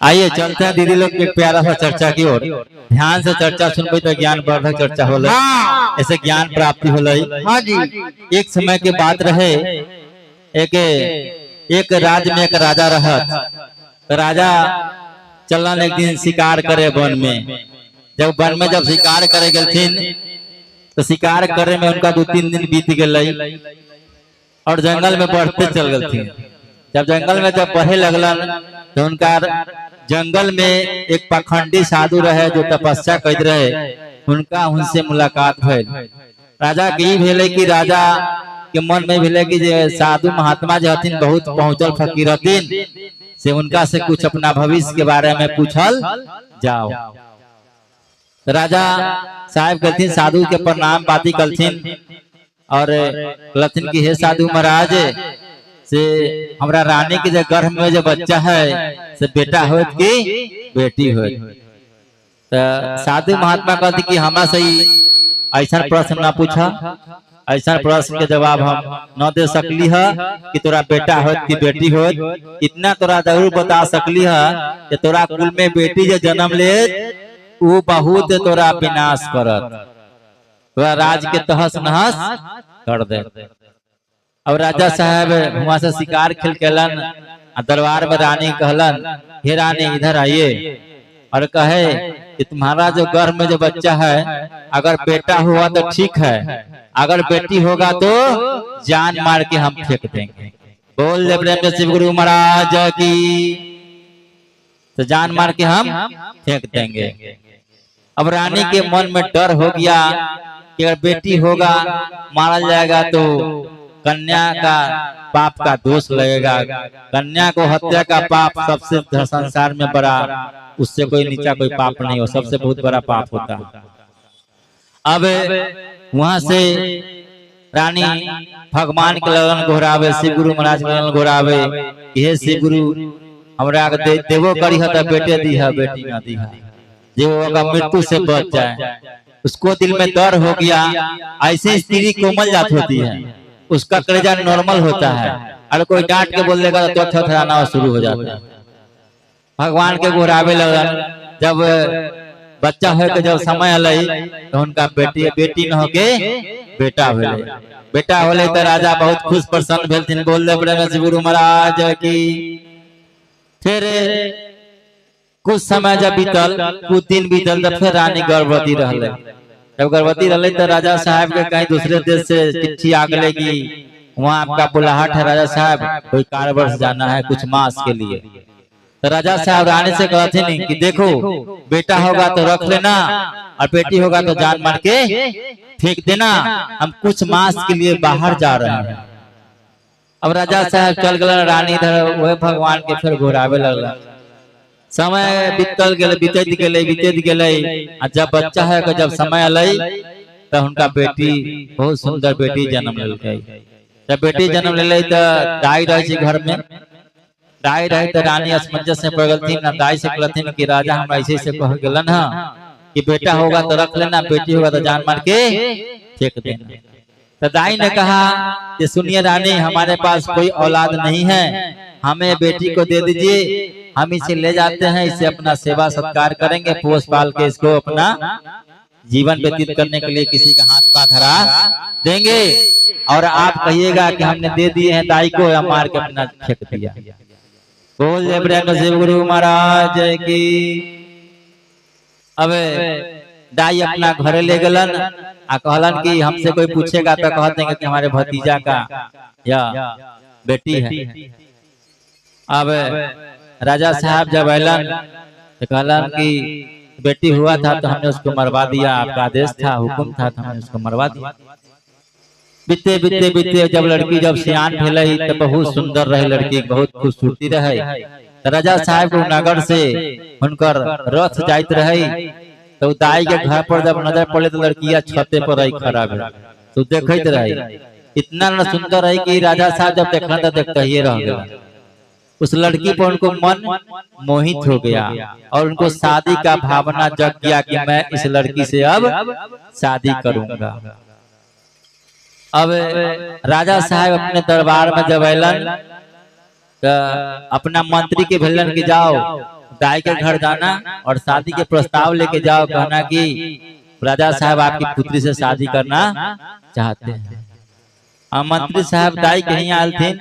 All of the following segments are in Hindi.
आइए चलते हैं दीदी लोग के प्यारा सा चर्चा की ओर। ध्यान से चर्चा सुनबे तो ज्ञान वर्धक चर्चा हो ऐसे ज्ञान प्राप्ति हो। हाँ जी। एक समय के बात रहे एक एक राज्य में एक राजा रहा। तो राजा चलन एक दिन शिकार करे वन में। जब वन में जब शिकार करे गलथिन तो शिकार करे में उनका 2-3 दिन बीत गए और जंगल में बढ़ते चल गलथिन। जब जंगल में जब बढ़े लगलन तो उनका जंगल में एक पाखंडी साधु रहे जो तपस्या कर रहे, उनका उनसे मुलाकात भइल। राजा की भेले कि राजा के मन में भेले कि साधु महात्मा जो हथिन बहुत पहुंचल फकीर हथिन, से उनका से कुछ अपना भविष्य के बारे में पूछल जाओ। राजा साहब कहथिन साधु के प्रणाम पाती कलथिन और कहथिन कि हे साधु महाराज से हमरा रानी के जो गर्भ में जो बच्चा है से बेटा होत की बेटी होत। तो साधु महात्मा कहते कि हमरा से ऐसा प्रश्न ना पूछा, ऐसा प्रश्न के जवाब हम न दे सकली है कि तोरा बेटा होत की बेटी होत। इतना तोरा जरूर बता सकली है कि तोरा कुल में बेटी जो जन्म ले वो बहुत तोरा विनाश करत, तोरा राज के तहस नहस कर दे। अब राजा साहब वहां से शिकार खेल केलन, दरबार में रानी कहलन हे रानी इधर आइए और कहे कि तुम्हारा जो गर्भ में जो बच्चा है अगर बेटा हुआ तो ठीक है, अगर बेटी होगा तो जान मार के हम फेंक देंगे। बोल दे प्रेम से शिव गुरु महाराज की। तो जान मार के हम फेंक देंगे। अब रानी के मन में डर हो गया कि अगर बेटी होगा मारा जाएगा तो कन्या का पाप का दोष लगेगा। कन्या को हत्या का पाप सबसे संसार में बड़ा, उससे कोई नीचा कोई पाप नहीं हो, सबसे बहुत बड़ा पाप होता। अब वहां से रानी भगवान के लगन घोरावे, शिव गुरु महाराज के लगन घोरावे, हे शिव गुरु हमरा देवो करी है तो बेटे दी है बेटी ना दी है, जो मृत्यु से बच जाए। उसको दिल में डर हो गया। ऐसी स्त्री कोमल जात होती है, उसका कलेजा नॉर्मल होता है, अगर कोई डांट के बोल देगा तो थरथराना शुरू हो जाता है। भगवान के घोरावे लगन। जब बच्चा है तो जब समय अलई तो उनका बेटी न होके बेटा भेले। बेटा होले तो राजा बहुत खुश प्रसन्न भेलथिन। बोल दे प्रेम से गुरु महाराज की। फिर कुछ समय जब बीतल, कुछ दिन बीतल तो फिर रानी गर्भवती रहले। जब गर्भवती रहले तो राजा साहब के कहीं दूसरे देश से चिट्ठी आ गई कि वहाँ आपका बुलाहट है राजा साहब, कोई कारावास से जाना है कुछ मास के लिए। तो राजा साहब रानी से कहते नहीं कि देखो बेटा होगा तो रख लेना और बेटी होगा तो जान मार के फेंक देना, हम कुछ मास के लिए बाहर जा रहे हैं। अब राजा साहब चल गए, रानी इधर वह भगवान के फिर घोरावे लगला। समय बीतल गेले बीतत गेले। जब बच्चा है जब समय अलई तो उनका बेटी बहुत सुंदर बेटी जन्म ले। जब बेटी जन्म ले तो दाई रही घर में, दाई रही तो रानी असमंजस से पड़ गई। दाई से कहथिन कि राजा हम ऐसे से कह गलन है कि बेटा होगा तो रख लेना, बेटी होगा तो जान मार के फेंक देना। तो दाई ने कहा कि सुनिए रानी, हमारे पास कोई औलाद नहीं है, हमें बेटी को दे दीजिए, हम इसे ले जाते हैं, इसे अपना सेवा सत्कार करेंगे, पोस पाल के इसको अपना जीवन व्यतीत करने के लिए किसी का हाथ पा धरा देंगे और आप कहिएगा कि हमने दे दिए हैं दाई को, या मार के अपना फेंक दिया। बोल जय प्रेम शिव गुरु महाराज की। अब दाई अपना घरे ले गलन आ कहलन कि हमसे कोई पूछेगा तो कह देंगे कि हमारे भतीजा का या बेटी है। अब राजा साहब जब अलन तो कहलन कि बेटी हुआ था तो हमने उसको मरवा दिया, आपका आदेश था, हुक्म था तो हमने उसको मरवा दिया। बीते बीते बीते जब लड़की जब सियान भेले तो बहुत सुंदर रहे लड़की, बहुत खूबसूरती रहे। तो राजा साहब को नगर से उनकर रथ जाइत रहे। तो दाई के घर पर जब नजर पड़े तो लड़कियां छते पर रही खड़ा है, तो देखते रहे। इतना सुंदर है कि राजा साहब जब देखना तो देखते ही रह गया। उस लड़की पर उनको मन मोहित हो गया और उनको शादी का भावना जग गया कि मैं इस लड़की से अब शादी करूंगा। अब राजा साहब अपने दरबार में जब अलन तो अपना मंत्री के भेलन कि जाओ दाई के घर जाना और शादी के प्रस्ताव लेके जाओ, कहना कि राजा साहब आपकी पुत्री से शादी करना चाहते हैं। मंत्री साहब दाई कहीं आए थे,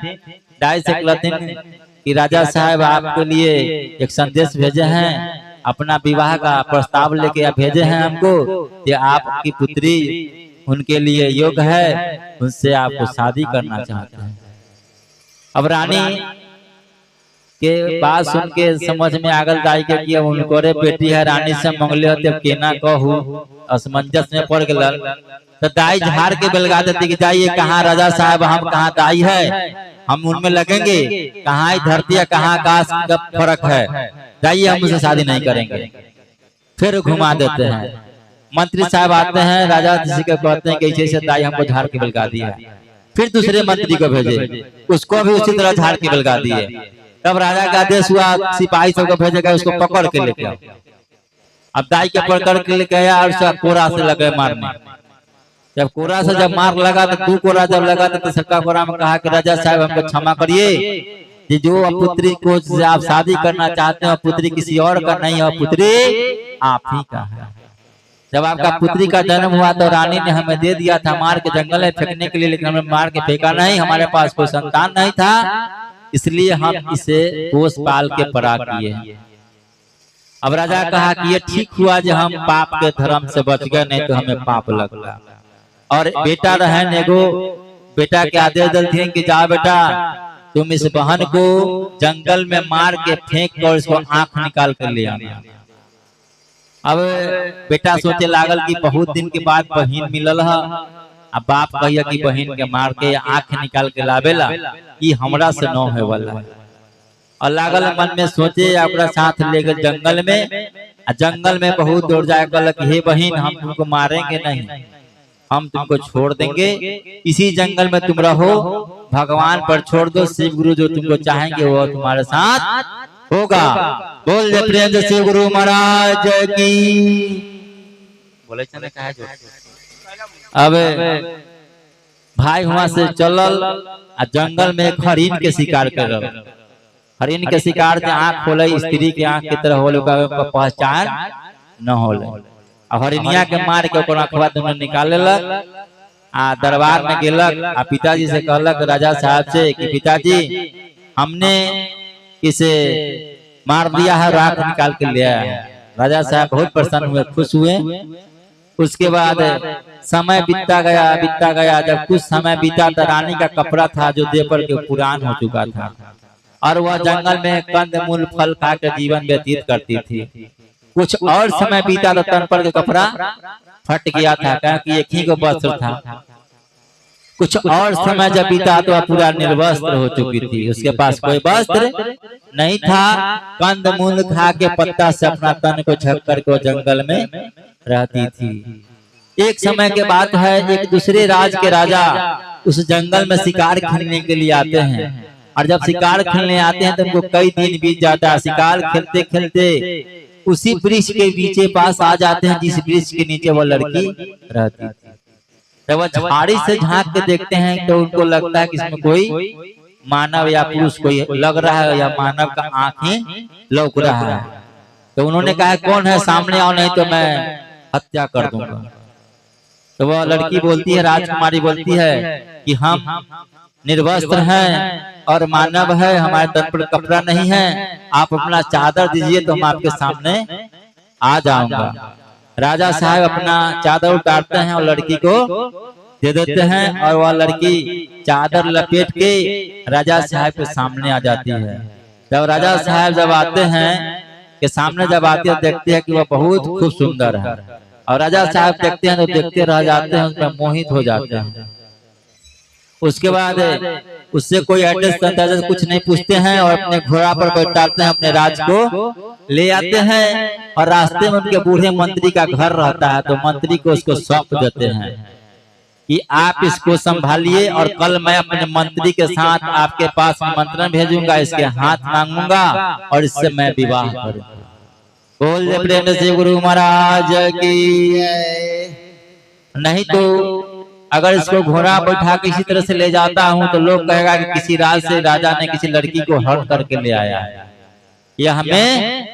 दाई से कहते कि राजा साहब आपके लिए एक संदेश भेजे हैं, अपना विवाह का प्रस्ताव लेके भेजे हैं हमको कि आपकी पुत्री उनके लिए योग्य है, उनसे आपको शादी करना चाहते हैं। अब रानी के बात सुन के समझ में आगल दाई के कि उनको रे बेटी है, रानी से मंगले होते केना कहू, असमंजस में पड़ गल। तो दाई झाड़ के बेलगा देती कि जाइए कहाँ राजा साहब, हम कहाँ दाई है, हम उनमें लगेंगे, कहाँ धरती है कहाँ आकाश का फर्क है, जाइए हम उनसे शादी नहीं करेंगे। फिर घुमा देते हैं। मंत्री साहब आते हैं, राजा जी के कहते हैं कि ऐसे दाई हमको झाड़ के बेलगा दिया। फिर दूसरे मंत्री को भेजे, उसको भी उसी तरह झाड़ के बेलगा दिए। तब राजा का आदेश हुआ, सिपाही सबको भेजेगा, उसको पकड़ के लेके आओ। अब दाई के पकड़ के लेके आया और उसका कोरा से लगे मारने। जब कोरा से जब मार लगा तो 2 कोरा जब लगा तो सबका कोरा में कहा कि राजा साहब हमको क्षमा करिए, कि जो पुत्री को आप शादी करना चाहते हो पुत्री किसी और का नहीं है, पुत्री आप ही का है। जब आपका पुत्री का जन्म हुआ तो रानी ने हमें दे दिया था मार के जंगल में फेंकने के लिए, लेकिन हमें मार के फेंका नहीं, हमारे पास कोई संतान नहीं था, इसलिए हम इसे पोस पाल के बड़ा किए। अब राजा कहा कि ये ठीक हुआ जो हम पाप के धर्म से बच गए, नहीं तो हमें पाप लगता। और बेटा रहे नेगो, बेटा के आदेश दिए कि जाओ बेटा तुम इस बहन को जंगल में मार के फेंक कर इसको आंख निकाल कर ले आना। अब बेटा सोचे लागल कि बहुत दिन के बाद बहन मिलल है, अब बाप कहिया कि बहन के मार के आंख निकाल के लावेला, कि हमरा से न होए वाला। और लागल मन में सोचे, अपना साथ ले गए जंगल में, जंगल में बहुत दूर जाए कहलक हे बहन हम तुमको मारेंगे नहीं, हम तुमको छोड़ देंगे, इसी जंगल में तुम रहो, भगवान पर छोड़ दो, शिव गुरु जो तुमको चाहेंगे वो तुम्हारे साथ होगा। बोल दे प्रेम से शिव गुरु महाराज की। बोले चले कहा जो अब भाई वहां से चलल, जंगल में एक हरिन के शिकार कर, हरिन के शिकार के आंख खोले स्त्री के आंख की तरह होले, पहचान न होले। हरिनिया के मार के अखबार दोनों निकालक, दरबार में गेलक, पिताजी से कहलक राजा साहब से कि पिताजी हमने इसे मार दिया है, राख निकाल के लिया है। राजा साहब बहुत प्रसन्न हुए, खुश हुए। उसके बाद समय बीतता गया। जब कुछ समय बीता तो रानी का कपड़ा था जो देह पर के पुरान हो चुका था, और वह जंगल में कंद मूल फल खा कर जीवन व्यतीत करती थी। कुछ और समय बीता तो तन पर के कपड़ा फट गया था, क्योंकि एक ही को वस्त्र था। कुछ और समय जब बीता तो वह पूरा निर्वस्त्र हो चुकी थी, उसके पास कोई वस्त्र नहीं था। कंद मूल खा के पत्ता से अपना तन को ढक करके जंगल में रहती थी। एक समय के बात है, एक दूसरे राज के राजा उस जंगल में शिकार खेलने के लिए आते हैं, और जब शिकार खेलने आते हैं तो उनको कई दिन बीत जाता है। शिकार खेलते खेलते उसी वृक्ष के नीचे पास आ जाते हैं जिस वृक्ष के नीचे वो लड़की रहती थी। जब वह झाड़ी से झांक के देखते हैं तो उनको लगता है कि इसमें कोई मानव या पुरुष कोई लग रहा है, या मानव का आंखें लौक रहा है। तो उन्होंने कहा कौन है, सामने आओ नहीं तो मैं हत्या कर दूंगा। तो वह लड़की बोलती है, राजकुमारी बोलती है कि हम निर्वस्त्र हैं और मानव है, हमारे तन पर कपड़ा नहीं है, आप अपना चादर दीजिए तो हम आपके सामने आ जाऊंगा। राजा साहब अपना चादर उतारते हैं और लड़की को दे देते हैं, और वह लड़की चादर लपेट के राजा साहब के सामने आ जाती है। जब राजा साहब जब आते हैं के सामने जब आते हैं देखते हैं कि वह बहुत खूब सुंदर है, और राजा साहब देखते हैं तो देखते रह जाते हैं, उसमें मोहित हो जाते हैं। उसके बाद उससे कोई एड्रेस कुछ नहीं पूछते हैं, और अपने घोड़ा पर बैठाते हैं, अपने राज को ले आते हैं। और रास्ते में उनके बूढ़े मंत्री का घर रहता है, तो मंत्री को उसको सौंप देते हैं कि आप इसको संभालिए, और कल मैं अपने मंत्री के साथ आपके पास निमंत्रण भेजूंगा, इसके हाथ मांगूंगा और इससे मैं विवाह करूंगा। बोल दे प्रेम से गुरु महाराज की। नहीं तो अगर इसको घोड़ा बैठा के इसी तरह से ले जाता हूं तो लोग कहेगा कि किसी राज से राजा ने किसी लड़की को हरण करके ले आया है, यह हमें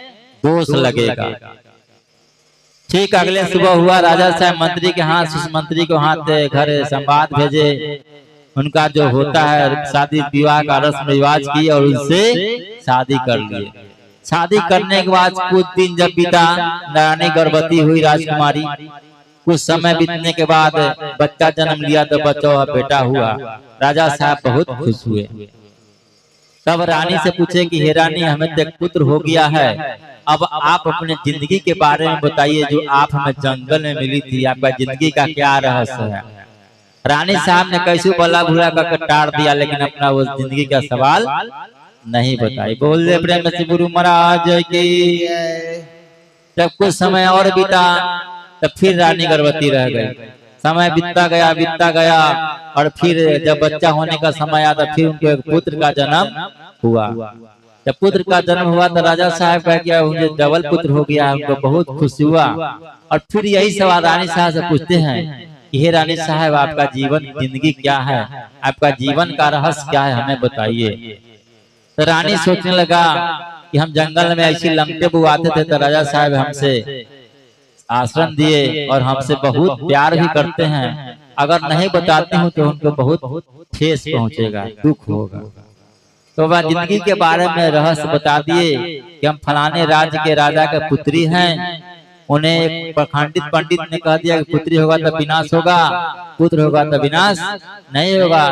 दोष लगेगा। ठीक अगले सुबह हुआ, राजा साहब मंत्री के हाथ मंत्री को हाथ घर संवाद भेजे, उनका जो होता है शादी विवाह का रस्म रिवाज किए और उनसे शादी कर लिए। शादी करने के बाद कुछ दिन जब बीता, रानी गर्भवती हुई राजकुमारी। कुछ समय बीतने के बाद बच्चा जन्म लिया तो बच्चा बेटा हुआ। राजा साहब बहुत खुश हुए। तब रानी से पूछे कि हे रानी, हमें तो एक पुत्र हो गया है, अब आप अपने जिंदगी के बारे में बताइए, जो आप हमें जंगल में मिली थी, आपका जिंदगी का क्या रहस्य है। रानी साहब ने कैसे बोला भूला कर टाड़ दिया, लेकिन अपना वो जिंदगी का सवाल नहीं बताई। बोले प्रेम से गुरु महाराज की। जब कुछ समय और बीता तब फिर रानी गर्भवती रह गई। समय बीतता गया और फिर जब बच्चा होने का समय आया तो फिर उनके एक पुत्र का जन्म हुआ। जब पुत्र का जन्म हुआ तो राजा साहब कह गया मुझे डबल पुत्र हो गया, उनको बहुत खुशी हुआ। और फिर यही सवाल रानी साहब से पूछते हैं कि हे रानी साहब, आपका जीवन जिंदगी क्या है, आपका जीवन का रहस्य क्या है, हमें बताइए। तो रानी सोचने लगा कि हम जंगल में ऐसी लंगटे बुआते थे तो राजा साहब हमसे आश्रम दिए और हमसे बहुत प्यार भी करते हैं। अगर नहीं बताती हूँ तो उनको बहुत ठेस पहुंचेगा, दुख होगा। तो वह जिंदगी के बारे में रहस्य बता दिए कि हम फलाने राज्य के राजा के पुत्री हैं। उन्हें एक प्रखंडित पंडित ने कह दिया कि पुत्री होगा तो विनाश होगा, पुत्र होगा तो विनाश नहीं होगा।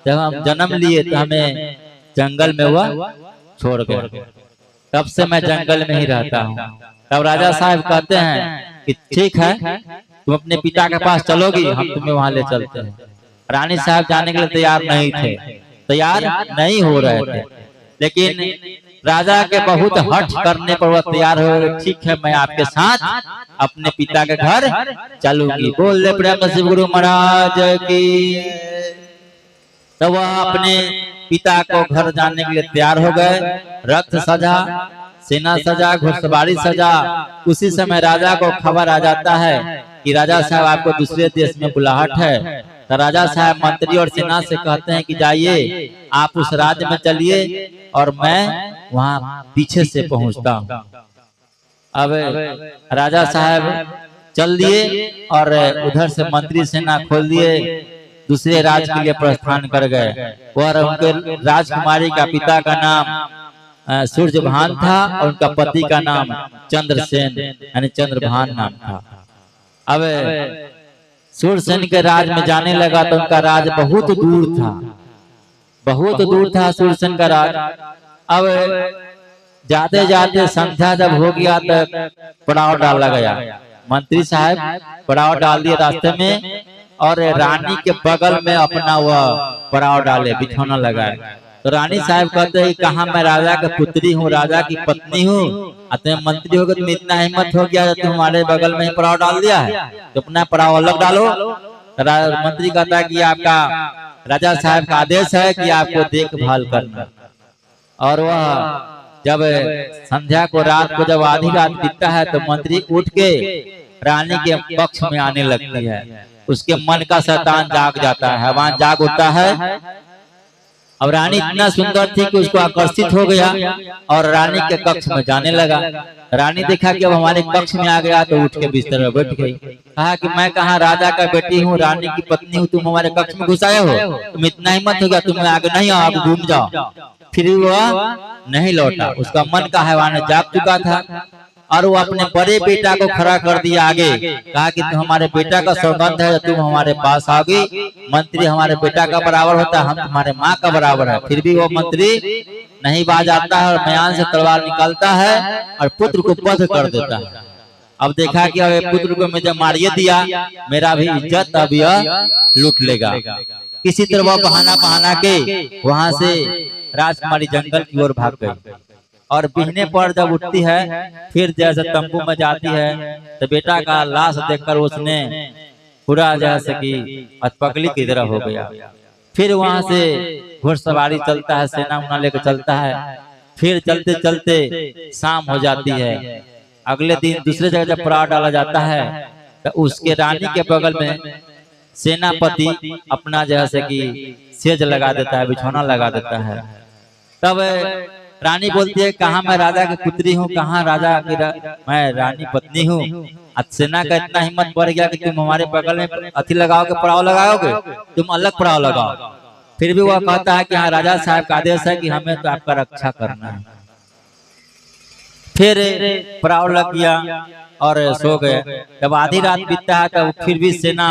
जब हम जन्म लिए तो हमें जंगल में हुआ छोड़ गए, तब से मैं जंगल में ही रहता हूँ। तब राजा साहब कहते हैं कि ठीक है, तुम अपने पिता के पास चलोगी, हम तुम्हें वहां ले चलते हैं। रानी साहब जाने के लिए तैयार नहीं थे, तैयार नहीं हो रहे थे, लेकिन राजा के बहुत हठ करने पर वह तैयार हो गए। ठीक है, मैं आपके साथ अपने पिता के घर चलूंगी। बोल प्रेम से गुरु महाराज की। तो वह अपने पिता को घर जाने के लिए तैयार हो गए। रथ सजा, सेना सजा, घुड़सवारी सजा। उसी समय राजा को खबर आ जाता है कि राजा साहब आपको दूसरे देश में बुलाहट है। तो राजा साहब मंत्री और सेना से कहते हैं कि जाइए आप उस राज्य में चलिए और मैं वहां पीछे से पहुंचता हूं। अब राजा साहब चल दिए और उधर से मंत्री सेना खोल दिए, दूसरे राज्य के लिए प्रस्थान कर गए। और उनके राजकुमारी का पिता का नाम सूर्यभान था और उनका पति का नाम चंद्रसेन यानी चंद्रभान नाम था। अब सूर्यसेन के राज में जाने लगा तो उनका राज बहुत दूर था, बहुत दूर था सूर्यसेन का राज। अब जाते जाते संध्या जब हो गया तो पड़ाव डाला गया। मंत्री साहब पड़ाव डाल दिए रास्ते में और रानी के बगल में अपना वह पड़ाव डाले, बिछौना लगाए। तो रानी साहब कहते हैं कहा मैं राजा की पुत्री हूँ, राजा की पत्नी हूँ, तुम मंत्री हो गए, तुम इतना हिम्मत हो गया तुम हमारे बगल में ही पड़ाव डाल दिया है, तो अपना पड़ाव अलग डालो। मंत्री कहता है कि आपका राजा साहब का आदेश है कि आपको देखभाल करना। और वह जब संध्या को रात को जब आधी रात बीतता है तो मंत्री उठ के रानी के पक्ष में आने लगती है। उसके मन का शैतान जाग जाता है, हैवान जाग उठता है। अब रानी इतना सुंदर थी कि उसको आकर्षित हो गया और रानी के कक्ष में जाने लगा। रानी देखा कि अब हमारे कक्ष में आ गया तो उठ के बिस्तर में बैठ गई। कहा कि मैं कहा राजा का बेटी हूँ, रानी की पत्नी हूँ, तुम हमारे कक्ष में घुस आए हो, तुम इतना हिम्मत हो गया, तुम आगे नहीं आओ, आप घूम जाओ। फिर वह नहीं लौटा, उसका मन का हैवान जाग चुका था और वो अपने बड़े बेटा को खड़ा कर दिया आगे। कहा कि तुम हमारे बेटा का सौगंध है, तुम हमारे पास आ गई। मंत्री हमारे बेटा का बराबर होता है, हम तुम्हारे माँ का बराबर है। फिर भी वो मंत्री नहीं बाज आता है और म्यान से तलवार निकालता है और पुत्र को वध कर देता है। अब देखा कि अब पुत्र को मैं जब मारिए दिया, मेरा भी इज्जत अब यह लूट लेगा। किसी तरह वो बहाना के वहां से राजकुमारी जंगल की ओर भाग गई। और बिहने पर जब उठती है फिर जैसे तंबू में जाती है तो बेटा का लाश देखकर उसने पूरा जैसे कि अतपगली की तरह हो गया। फिर वहां से घुड़सवारी चलता है, सेना उना लेकर चलता है। फिर चलते चलते शाम हो जाती है। अगले दिन दूसरे जगह जब पड़ाव डाला जाता है तो उसके रानी के बगल में सेनापति अपना जैसे कि सेज लगा देता है, बिछौना लगा देता है। तब रानी बोलती है कहाँ मैं राजा की पुत्री हूँ, कहाँ राजा की मैं रानी पत्नी हूँ। सेना का इतना हिम्मत बढ़ गया कि तुम हमारे बगल में अथी लगाओगे, पड़ाव लगाओगे, तुम अलग पड़ाव लगाओ। फिर भी वह कहता है कि हाँ राजा साहब का आदेश है कि हमें तो आपका रक्षा करना है। फिर पड़ाव लग गया और सो गए। जब आधी रात बीतता है तब फिर भी सेना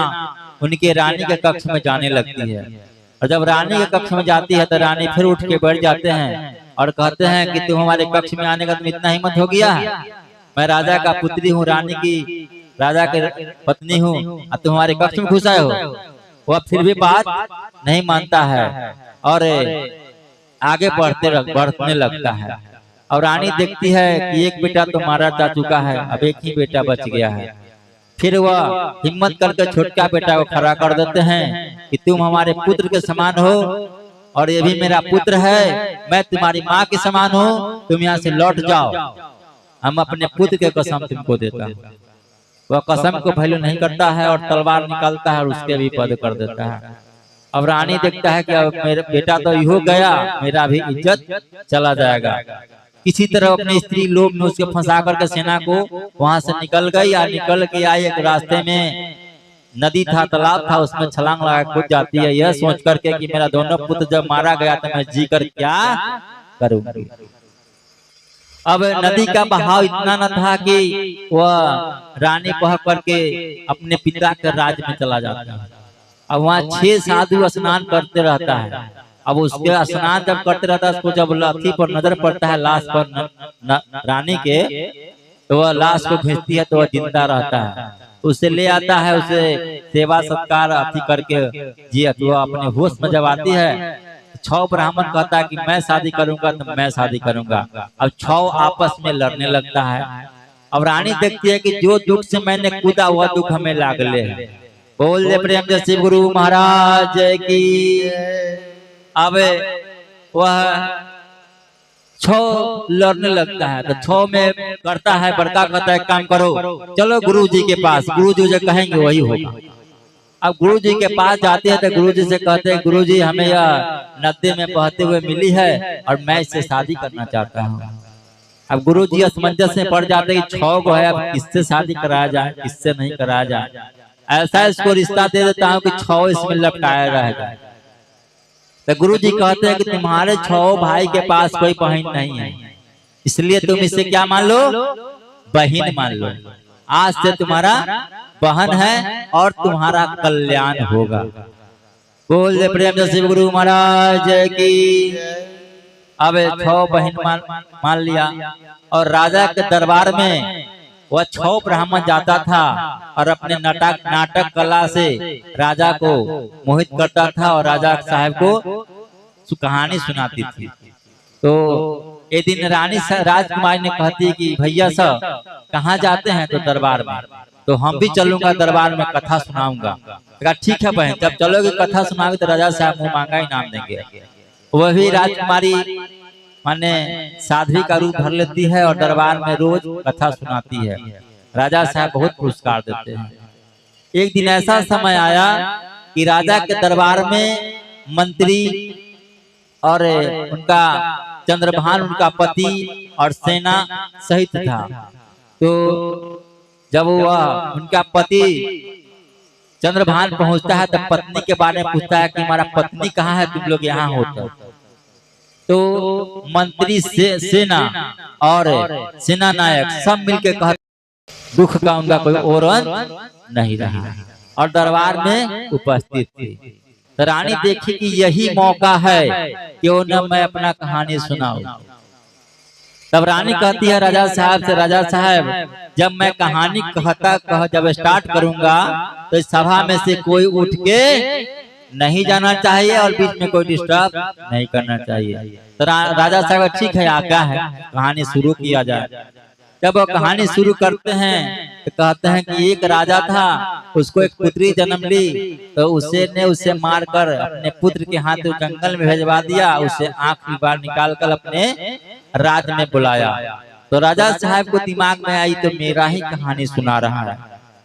उनके रानी के कक्ष में जाने लगती है। और जब रानी के कक्ष में जाती है तो रानी फिर उठ के बैठ जाते हैं और कहते हैं कि तुम हमारे कक्ष में आने का तुम इतना हिम्मत हो गया है, मैं राजा का पुत्री हूँ, रानी की राजा के पत्नी हूँ, अब तुम हमारे कक्ष में घुस आए हो। वह फिर भी बात नहीं मानता है और आगे बढ़ने लगता है। और रानी देखती है कि एक बेटा तो मारा जा चुका है, अब एक ही बेटा बच गया है। फिर वह हिम्मत करके छोटका बेटा को खड़ा कर देते हैं कि तुम हमारे पुत्र के समान हो और ये भी मेरा पुत्र है, मैं तुम्हारी माँ के समान हूँ, तुम यहाँ से लौट जाओ, हम अपने पुत्र के कसम तुमको देता हूँ। वह कसम को वैल्यू नहीं करता है और तलवार निकालता है और उसके भी पद कर देता है। अब रानी देखता है कि अब मेरा बेटा तो हो गया, मेरा भी इज्जत चला जाएगा। किसी तरह अपने स्त्री लोग ने उसको फंसा करके सेना को वहां से निकल गई। या निकल के आई, एक रास्ते में नदी था, तालाब था, उसमें छलांग लगा कूद जाती है, यह सोच करके कि मेरा दोनों पुत्र जब मारा गया तो मैं जी कर क्या करूंगी। अब नदी का बहाव इतना न था कि वह रानी बह करके अपने पिता के राज में चला जाता है। अब वहाँ 6 साधु स्नान करते रहता है। अब उसके स्नान जब करते रहता है, उसको जब लाठी पर नजर पड़ता है लाश पर रानी के, तो वह लाश को भेजती है तो वह जिंदा रहता है। उसे ले आता है, उसे सेवा सत्कार अति करके जी तो अपने होश में जब आती है, 6 ब्राह्मण कहता है कि मैं शादी करूंगा तो मैं शादी करूंगा। अब 6 आपस में लड़ने लगता है। अब रानी देखती है कि जो दुख से मैंने कूदा वह दुख हमें लागले है। बोल दे प्रेम जय शिव गुरु महाराज की। अब वह 6 लड़ने लगता है तो 6 में करता है, बड़का कहता है काम करो, चलो गुरु जी के पास, गुरु जी जो कहेंगे वही होगा। अब गुरु जी के पास जाते हैं तो गुरु जी से कहते हैं गुरु जी हमें यह नदी में बहते हुए मिली है और मैं इससे शादी करना चाहता हूँ। अब गुरु जी असमंजस में पड़ जाते हैं कि 6 को है, अब किससे शादी कराया जाए, किससे नहीं कराया जाए। ऐसा इसको रिश्ता दे देता हूँ कि 6 इसमें लपटाया रहेगा। तो गुरु जी कहते हैं कि तुम्हारे 6 भाई के पास कोई बहन नहीं है, इसलिए तुम इसे क्या मान लो, बहन मान लो। आज से तुम्हारा बहन है और तुम्हारा कल्याण होगा। बोल दे प्रेम से शिव गुरु महाराज की। अब 6 बहन मान लिया और राजा के दरबार में वह 6 ब्राह्मण जाता था और अपने नाटक कला से राजा को मोहित करता था और राजा साहब को कहानी सुनाती थी। तो एक दिन रानी राजकुमारी ने कहती कि भैया सब कहाँ जाते हैं, तो दरबार में। तो हम भी चलूंगा दरबार में, कथा सुनाऊंगा। ठीक है बहन, जब चलोगे कथा सुनाओगे तो राजा साहब मुँह मांगा इनाम देंगे। वह भी राजकुमारी माने साध्वी का रूप धर लेती है और दरबार में रोज कथा सुनाती है। राजा साहब बहुत पुरस्कार देते हैं। एक दिन ऐसा समय आया कि राजा के दरबार में मंत्री और उनका चंद्रभान उनका पति और सेना सहित था। तो जब वह उनका पति चंद्रभान पहुंचता है तो पत्नी के बारे में पूछता है कि हमारा पत्नी कहाँ है, तुम लोग यहाँ होते। तो मंत्री सेना और सेना नायक सब मिलके कहते दुख का उनका कोई और नहीं रहा और दरबार में उपस्थित थी। तो रानी देखी कि यही मौका है, क्यों न मैं अपना कहानी सुनाऊं। तब रानी कहती है राजा साहब से, राजा साहब जब मैं कहानी जब स्टार्ट करूंगा तो इस सभा में से कोई उठ के नहीं जाना चाहिए और बीच में कोई डिस्टर्ब नहीं करना चाहिए। तो राजा साहब ठीक है, आज्ञा है, कहानी शुरू किया जाए। जब वो कहानी शुरू करते हैं तो कहते हैं कि एक राजा था, उसको एक पुत्री जन्म ली, तो उसे मारकर अपने पुत्र के हाथ जंगल में भेजवा दिया। उसे आंख बार निकाल कर अपने राज में बुलाया। तो राजा साहब को दिमाग में आई तो मेरा ही कहानी सुना रहा है,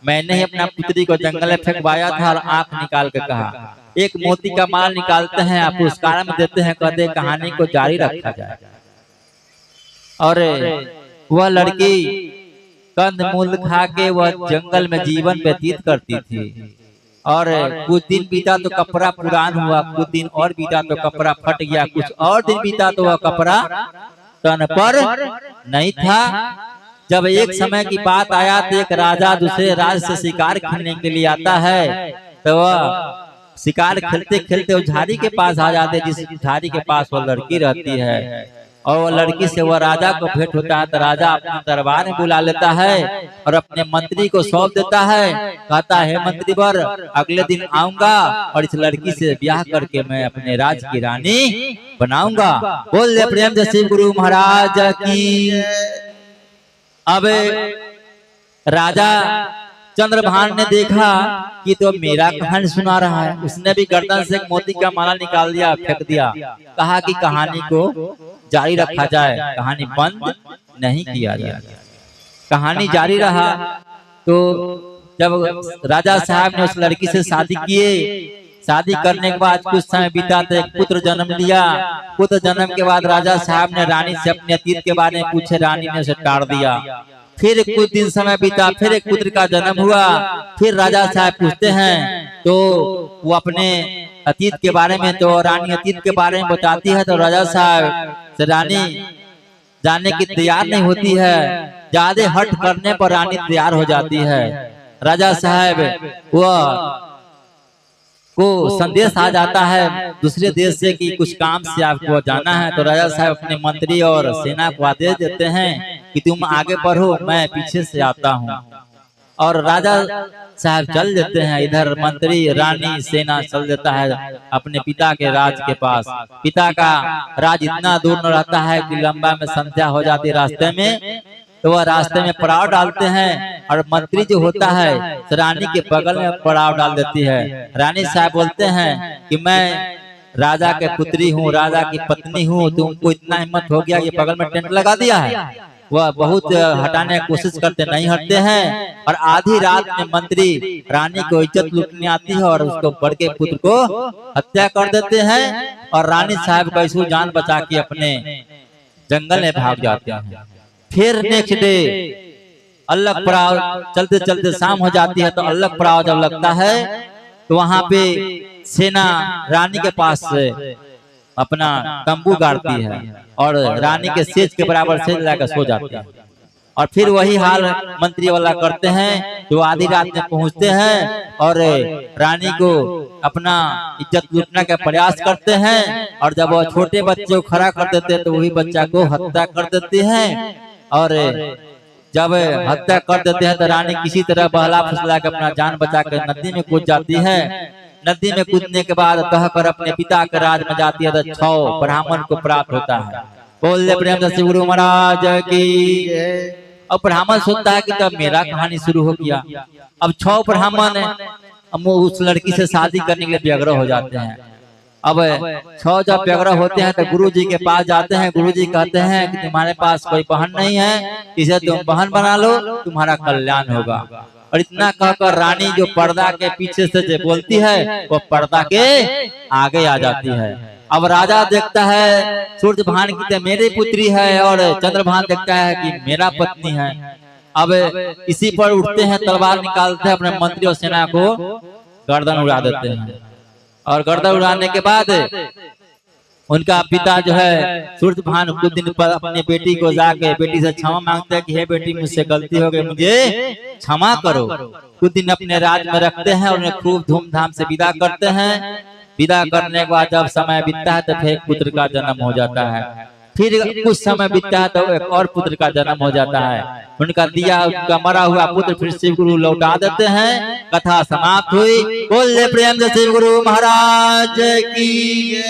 मैंने ही अपना पुत्री को जंगल में फेंकवाया था और आंख निकाल के कहा। एक मोती का माल निकालते हैं, आप पुरस्कार में देते हैं, कहते हैं कहानी को जारी रखा जाए। और वह लड़की कंद मूल खा के वह जंगल में जीवन व्यतीत करती थी। और कुछ दिन बीता तो कपड़ा पुरान हुआ, कुछ दिन और बीता तो कपड़ा फट गया, कुछ और दिन बीता तो वह कपड़ा तन पर नहीं था। जब एक समय की बात आया तो एक राजा दूसरे राज्य से शिकार खेलने के लिए आता है, तो वह शिकार खेलते खेलते उस झाड़ी के पास आ जाते, जिस झाड़ी के पास वह लड़की रहती है। और वह लड़की से वह राजा को भेंट होता है, तो राजा अपने दरबार में बुला लेता है और अपने मंत्री को सौंप देता है। कहता है मंत्री वर, अगले दिन आऊंगा और इस लड़की से ब्याह करके मैं अपने राज की रानी बनाऊंगा। बोल दे प्रेम से शिव गुरु महाराज की। अब राजा चंद्रभान ने देखा कि तो मेरा कहानी सुना रहा है। उसने भी गर्दन से एक मोती का माला निकाल दिया, फेंक दिया। कहा कि कहानी को जारी रखा जाए, कहानी बंद नहीं किया जाए। कहानी जारी रहा। तो जब राजा साहब ने उस लड़की से शादी किए, शादी करने के बाद कुछ समय बीता तो एक पुत्र जन्म लिया। पुत्र जन्म के बाद राजा साहब ने रानी से अपने अतीत के बारे में पूछे, रानी ने उसे टाड़ दिया। फिर कुछ दिन समय बीता, फिर एक पुत्र का जन्म हुआ। फिर राजा साहब पूछते हैं तो वो अपने अतीत के बारे में, तो रानी अतीत के बारे में बताती है। तो राजा साहब से रानी जानने की तैयार नहीं होती है। ज्यादा हट करने पर रानी तैयार हो जाती है। राजा साहब वह को संदेश आ जाता है दूसरे देश से कि कुछ काम से आपको जाना है। तो राजा साहब अपने मंत्री और सेना को आदेश देते हैं कि तुम आगे बढ़ो, मैं पीछे से आता हूँ। और राजा साहब चल देते हैं। इधर मंत्री, रानी, सेना चल देता है अपने पिता के राज के पास। पिता का राज इतना दूर न रहता है कि लंबा में संध्या हो जाती है रास्ते में, तो वह रास्ते में पड़ाव डालते हैं। और मंत्री जो होता है रानी के बगल में पड़ाव डाल देती है। रानी साहब बोलते हैं कि मैं राजा के पुत्री हूँ, राजा की पत्नी हूँ, तुमको इतना हिम्मत हो गया कि बगल में टेंट लगा दिया है। वह बहुत हटाने की कोशिश करते, नहीं हटते हैं। और आधी रात में मंत्री रानी को इज्जत लूटने आती है और उसको बड़के पुत्र को हत्या कर देते हैं। और रानी साहब कैसे जान बचा के अपने जंगल में भाग जाते हैं। फिर नेक्स्ट डे अलग पड़ाव चलते चलते शाम हो जाती है। तो अलग पड़ाव जब लगता है तो वहां पे सेना रानी के पास से अपना तंबू गाड़ती है और रानी के सेज के बराबर सेज लाकर सो जाते हैं। और फिर वही हाल मंत्री वाला करते हैं, जो आधी रात में पहुंचते हैं और रानी को अपना इज्जत लूटने का प्रयास करते हैं। और जब वो छोटे बच्चे को खड़ा कर देते हैं तो वही बच्चा को हत्या कर देते हैं। और जब हत्या कर देते हैं तो रानी किसी तरह बहला फुसला के अपना जान बचा कर नदी में कूद जाती है। नदी में कूदने के बाद बहकर अपने पिता के राज में जाती है। तो 6 ब्राह्मण को प्राप्त होता है। बोल दे प्रेम से गुरु महाराज की। और ब्राह्मण सोचता है कि तब मेरा कहानी शुरू हो गया। अब 6 ब्राह्मण उस लड़की से शादी करने के लिए व्यग्र हो जाते हैं। अब 6 जब व्यग्र होते हैं तो गुरु जी के पास जाते हैं। गुरु जी कहते हैं कि तुम्हारे पास कोई बहन नहीं है, इसे तुम बहन बना लो, तुम्हारा कल्याण होगा। और इतना कहकर रानी जो पर्दा के पीछे से जो बोलती है वो पर्दा के आगे आ जाती है। अब राजा देखता है सूर्यभान की मेरी पुत्री है और चंद्रभान देखता है कि मेरा पत्नी है। अब इसी पर उठते हैं, तलवार निकालते हैं, अपने मंत्री और सेना को गर्दन उड़ा देते हैं। और गर्दन उड़ाने के बाद उनका पिता जो है सूर्यभान कुछ दिन पर अपनी बेटी को जाके बेटी से क्षमा मांगते हैं कि हे बेटी मुझसे गलती हो गई, मुझे क्षमा करो। कुछ दिन अपने राज में रखते हैं और उन्हें खूब धूमधाम से विदा करते हैं। विदा करने के बाद जब समय बीतता है तो फिर पुत्र का जन्म हो जाता है। फिर कुछ समय बीतता है तो एक और पुत्र का जन्म हो जाता है। उनका दिया उनका मरा हुआ पुत्र फिर शिव गुरु लौटा देते हैं। कथा समाप्त हुई। बोल प्रेम से शिव गुरु महाराज की।